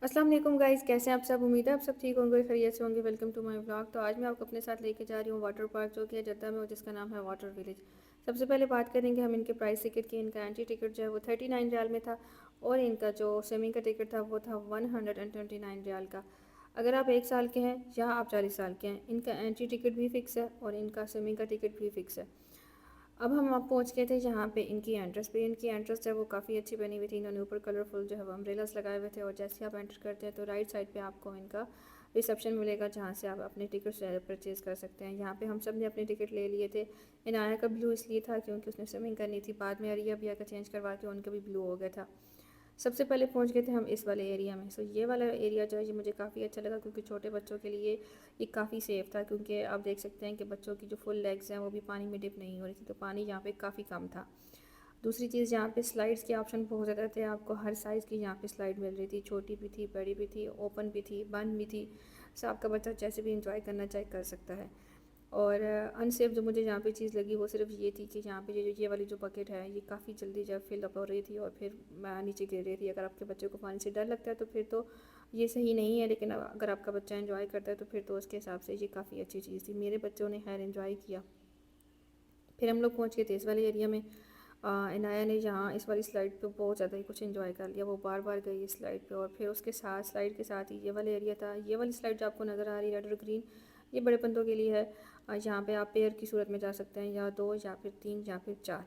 अस्सलाम वालेकुम गाइस, कैसे हैं आप सब। उम्मीद है आप सब ठीक होंगे, खैरियत से होंगे। Welcome to my vlog. तो आज मैं आपको अपने साथ लेके जा रही हूँ वाटर पार्क जो कि है जद्दा में और जिसका नाम है वाटर विलेज। सबसे पहले बात करेंगे हम इनके प्राइस टिकट की। इनका एंट्री टिकट जो है वो 39 रियाल में था और इनका जो स्विमिंग का टिकट था वो था 129 रियाल का। अगर आप 1 साल के हैं या आप 40 साल के हैं, इनका एंट्री टिकट भी फ़िक्स है और इनका स्विमिंग का टिकट भी फ़िक्स है। अब हम आप पहुँच गए थे जहाँ पे इनकी एंट्रेंस पे। इनकी एंट्रेंस जो है वो काफ़ी अच्छी बनी हुई थी। इन्होंने ऊपर कलरफुल जो है वो अम्ब्रेलास लगाए हुए थे और जैसे ही आप एंटर करते हैं तो राइट साइड पे आपको इनका रिसेप्शन मिलेगा जहाँ से आप अपने टिकट परचेज़ कर सकते हैं। यहाँ पे हम सब ने अपने टिकट ले लिए थे। इनाया का ब्लू इसलिए था क्योंकि उसने स्विमिंग करनी थी। बाद में अरिया बिया का चेंज करवा के उनका भी ब्लू हो गया था। सबसे पहले पहुंच गए थे हम इस वाले एरिया में। सो ये वाला एरिया जो है ये मुझे काफ़ी अच्छा लगा क्योंकि छोटे बच्चों के लिए ये काफ़ी सेफ़ था, क्योंकि आप देख सकते हैं कि बच्चों की जो फुल लेग्स हैं वो भी पानी में डिप नहीं हो रही थी, तो पानी यहाँ पे काफ़ी कम था। दूसरी चीज़, यहाँ पे स्लाइड्स के ऑप्शन बहुत ज़्यादा थे। आपको हर साइज़ की यहाँ पे स्लाइड मिल रही थी, छोटी भी थी, बड़ी भी थी, ओपन भी थी, बंद भी थी। सो आपका बच्चा जैसे भी इंजॉय करना चाहे कर सकता है। और अनसेफ जो मुझे यहाँ पे चीज़ लगी वो सिर्फ ये थी कि यहाँ पे ये वाली जो बकेट है ये काफ़ी जल्दी जब फिल अप हो रही थी और फिर नीचे गिर रही थी। अगर आपके बच्चे को पानी से डर लगता है तो फिर तो ये सही नहीं है, लेकिन अगर आपका बच्चा एंजॉय करता है तो फिर तो उसके हिसाब से ये काफ़ी अच्छी चीज़ थी। मेरे बच्चों ने खैर एंजॉय किया। फिर हम लोग पहुँच गए थे इस वाले एरिया में। इनाया ने यहाँ इस वाली स्लाइड पे बहुत ज़्यादा ही कुछ एंजॉय कर लिया। वो बार बार गई इस स्लाइड पे और फिर उसके साथ स्लाइड के साथ ही ये वाला एरिया था। ये वाली स्लाइड जो आपको नज़र आ रही है रेड और ग्रीन, ये बड़े बंदों के लिए है। यहाँ पे आप पेयर की सूरत में जा सकते हैं, या दो या फिर तीन या फिर चार।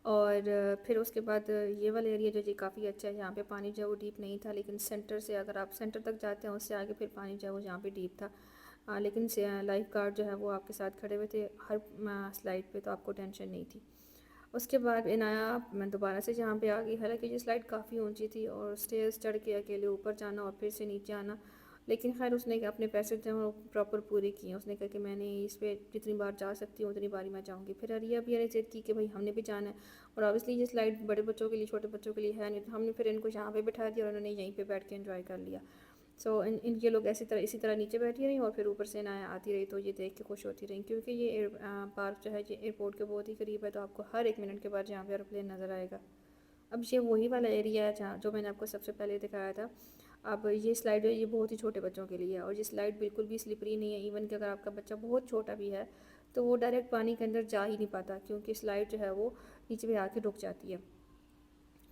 और फिर उसके बाद ये वाला एरिया जो ये काफ़ी अच्छा है। यहाँ पे पानी जो है वो डीप नहीं था, लेकिन सेंटर से अगर आप सेंटर तक जाते हैं उससे आगे फिर पानी जो है वो यहाँ पे डीप था। लेकिन लाइफ गार्ड जो है वो आपके साथ खड़े हुए थे हर स्लाइड पे, तो आपको टेंशन नहीं थी। उसके बाद इनाया मैं दोबारा से जहाँ पे आ गई। हालांकि ये स्लाइड काफ़ी ऊंची थी और स्टेयर्स चढ़ के अकेले ऊपर जाना और फिर से नीचे आना, लेकिन खैर उसने अपने पैसे जो हैं वो प्रॉपर पूरे किए। उसने कहा कि मैंने इस पर जितनी बार जा सकती हूँ उतनी बार ही मैं जाऊँगी। फिर अरिया भी जिद की कि भाई हमने भी जाना है, और ऑब्वियसली ये स्लाइड बड़े बच्चों के लिए, छोटे बच्चों के लिए है नहीं, तो हमने फिर इनको यहाँ पे बैठा दिया और उन्होंने यहीं पे बैठ के एंजॉय कर लिया। सो इनके लोग इसी तरह नीचे बैठी रहीं और फिर ऊपर से ना आती रही, तो ये देख के खुश होती रहीं, क्योंकि ये पार्क जो है ये एयरपोर्ट के बहुत ही करीब है, तो आपको हर 1 मिनट के बाद यहाँ पे एरोप्लेन नज़र आएगा। अब ये वही वाला एरिया है जहाँ जो मैंने आपको सबसे पहले दिखाया था। अब ये स्लाइड है, ये बहुत ही छोटे बच्चों के लिए है और ये स्लाइड बिल्कुल भी स्लिपरी नहीं है। इवन कि अगर आपका बच्चा बहुत छोटा भी है तो वो डायरेक्ट पानी के अंदर जा ही नहीं पाता, क्योंकि स्लाइड जो है वो नीचे भी आके रुक जाती है।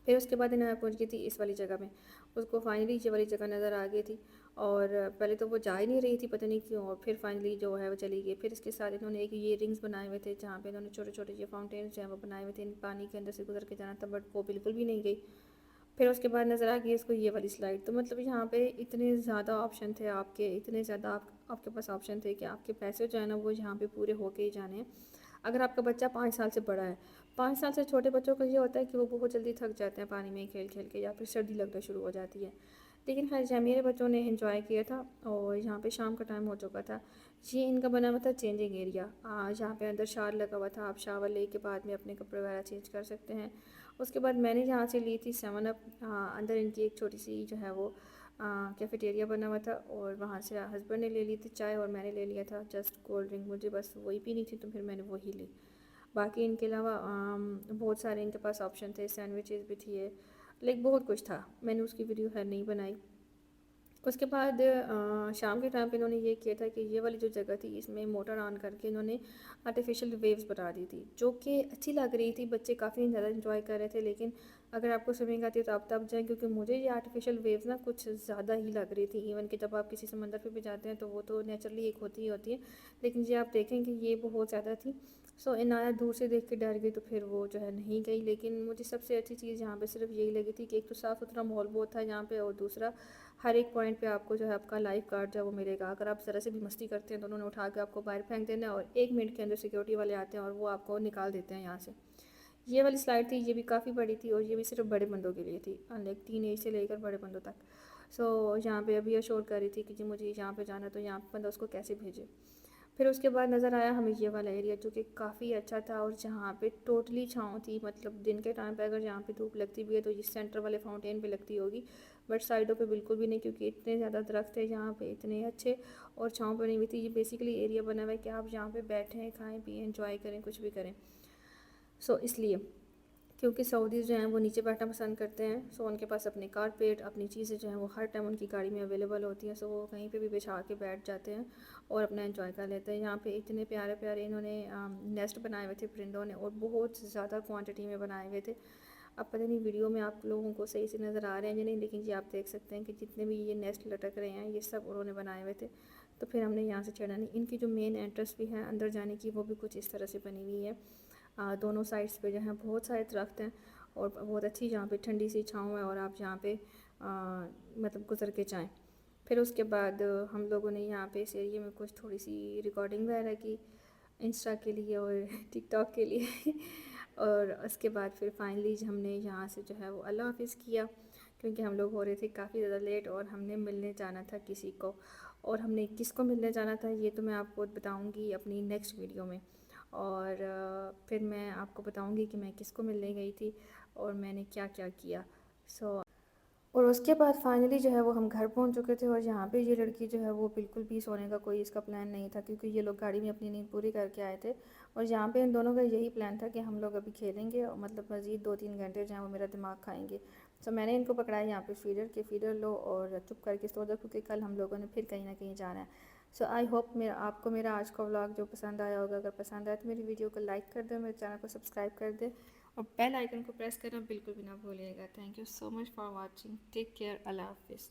फिर उसके बाद इन्हें पहुंच गई थी इस वाली जगह में। उसको फाइनली ये वाली जगह नज़र आ गई थी और पहले तो वो जा ही नहीं रही थी, पता नहीं क्यों, और फिर फाइनली जो है वो चली गई। फिर इसके साथ इन्होंने एक ये रिंग्स बनाए हुए थे जहाँ पे इन्होंने छोटे छोटे ये फाउंटेन्स जो है वो बनाए हुए थे। इन पानी के अंदर से गुजर के जाना था, बट वो बिल्कुल भी नहीं गई। फिर उसके बाद नज़र आ गई इसको ये वाली स्लाइड। तो मतलब यहाँ पे इतने ज़्यादा ऑप्शन थे आपके, इतने ज़्यादा आपके पास ऑप्शन थे कि आपके पैसे जो है ना वो यहाँ पे पूरे होके ही जाने हैं। अगर आपका बच्चा 5 साल से बड़ा है, 5 साल से छोटे बच्चों का ये होता है कि वो बहुत जल्दी थक जाते हैं पानी में खेल खेल के, या फिर सर्दी लगना शुरू हो जाती है। लेकिन खैर जहाँ मेरे बच्चों ने इन्जॉय किया था और यहाँ पे शाम का टाइम हो चुका था। ये इनका बना हुआ था चेंजिंग एरिया। जहाँ पे अंदर शावर लगा हुआ था, आप शावर ले के बाद में अपने कपड़े वगैरह चेंज कर सकते हैं। उसके बाद मैंने यहाँ से ली थी 7 अप। अंदर इनकी एक छोटी सी जो है वो कैफेटेरिया बना हुआ था और वहाँ से हस्बैंड ने ले ली थी चाय और मैंने ले लिया था जस्ट कोल्ड ड्रिंक। मुझे बस वही पीनी थी तो फिर मैंने वही ली। बाकी इनके अलावा बहुत सारे इनके पास ऑप्शन थे, सैंडविचेस भी थी, लाइक बहुत कुछ था। मैंने उसकी वीडियो खैर नहीं बनाई। उसके बाद शाम के टाइम पे इन्होंने ये किया था कि ये वाली जो जगह थी इसमें मोटर ऑन करके इन्होंने आर्टिफिशियल वेव्स बना दी थी, जो कि अच्छी लग रही थी। बच्चे काफ़ी ज़्यादा इंजॉय कर रहे थे। लेकिन अगर आपको स्विमिंग आती है तो आप तब जाएँ, क्योंकि मुझे ये आर्टिफिशियल वेव्स ना कुछ ज़्यादा ही लग रही थी। इवन कि जब आप किसी समंदर पे भी जाते हैं तो वो तो नेचुरली एक होती ही होती है, लेकिन ये आप देखें कि ये बहुत ज़्यादा थी। सो इनाया दूर से देख के डर गई तो फिर वो जो है नहीं गई। लेकिन मुझे सबसे अच्छी चीज़ यहाँ पे सिर्फ यही लगी थी कि एक तो साफ़ सुथरा माहौल बहुत था यहाँ पे, और दूसरा हर एक पॉइंट पे आपको जो है आपका लाइफ गार्ड जो है वो मिलेगा। अगर आप ज़रा से भी मस्ती करते हैं तो उन्होंने उठा के आपको बाहर फेंक देना है और 1 मिनट के अंदर सिक्योरिटी वाले आते हैं और वो आपको निकाल देते हैं यहाँ से। ये वाली स्लाइड थी, ये भी काफ़ी बड़ी थी और ये भी सिर्फ बड़े बंदों के लिए थी, लाइक 3 एज से लेकर बड़े बंदों तक। सो यहाँ पे अभी अशोर कर रही थी कि जी मुझे यहाँ पे जाना, तो यहाँ पे बंदा उसको कैसे भेजे। फिर उसके बाद नज़र आया हमें ये वाला एरिया जो कि काफ़ी अच्छा था और जहाँ पे टोटली छाँव थी। मतलब दिन के टाइम पे अगर यहाँ पे धूप लगती भी है तो ये सेंटर वाले फाउंटेन पे लगती होगी, बट साइडों पे बिल्कुल भी नहीं, क्योंकि इतने ज़्यादा दरख्त है यहाँ पे, इतने अच्छे, और छाँव बनी हुई थी। ये बेसिकली एरिया बना हुआ है कि आप यहाँ पे बैठें, खाएँ पिएँ, इंजॉय करें, कुछ भी करें। सो इसलिए क्योंकि सऊदीज़ जो हैं वो नीचे बैठना पसंद करते हैं। सो उनके पास अपने कारपेट, अपनी चीज़ें जो हैं वो हर टाइम उनकी गाड़ी में अवेलेबल होती हैं। सो वो कहीं पे भी बिछा के बैठ जाते हैं और अपना एंजॉय कर लेते हैं। यहाँ पे इतने प्यारे प्यारे इन्होंने नेस्ट बनाए हुए थे परिंदों ने, और बहुत ज़्यादा क्वांटिटी में बनाए हुए थे। अब पता नहीं वीडियो में आप लोगों को सही से नज़र आ रहे हैं या नहीं, लेकिन जी आप देख सकते हैं कि जितने भी ये नेस्ट लटक रहे हैं ये सब उन्होंने बनाए हुए थे। तो फिर हमने यहाँ से चढ़ा नहीं। इनकी जो मेन एंट्रेंस भी है अंदर जाने की, वो भी कुछ इस तरह से बनी हुई है। दोनों साइड्स पे जो है बहुत सारे दरख्त हैं और बहुत अच्छी यहाँ पे ठंडी सी छाँव है, और आप यहाँ पे मतलब गुजर के जाएँ। फिर उसके बाद हम लोगों ने यहाँ पे इस एरिए में कुछ थोड़ी सी रिकॉर्डिंग वगैरह की इंस्टा के लिए और टिकटॉक के लिए और उसके बाद फिर फाइनली हमने यहाँ से जो है वो अल्लाह हाफ़िज़ किया, क्योंकि हम लोग हो रहे थे काफ़ी ज़्यादा लेट और हमने मिलने जाना था किसी को। और हमने किसको मिलने जाना था ये तो मैं आपको बताऊँगी अपनी नेक्स्ट वीडियो में। और फिर मैं आपको बताऊँगी कि मैं किसको मिलने गई थी और मैंने क्या क्या किया। सो और उसके बाद फाइनली जो है वो हम घर पहुंच चुके थे, और यहाँ पे ये लड़की जो है वो बिल्कुल भी सोने का कोई इसका प्लान नहीं था, क्योंकि ये लोग गाड़ी में अपनी नींद पूरी करके आए थे। और यहाँ पे इन दोनों का यही प्लान था कि हम लोग अभी खेलेंगे और मतलब मज़ीद 2-3 घंटे जो है वो मेरा दिमाग खाएंगे। तो मैंने इनको पकड़ाया यहाँ पे फीडर के, फीडर लो और चुप करके सो जाओ, क्योंकि कल हम लोगों ने फिर कहीं ना कहीं जाना है। सो आई होप आपको मेरा आज का व्लॉग जो पसंद आया होगा। अगर पसंद आया तो मेरी वीडियो को लाइक कर दो, मेरे चैनल को सब्सक्राइब कर दे और बेल आइकन को प्रेस करना बिल्कुल भी ना भूलिएगा। Thank you so much for watching. Take care. अल्लाह हाफिज़।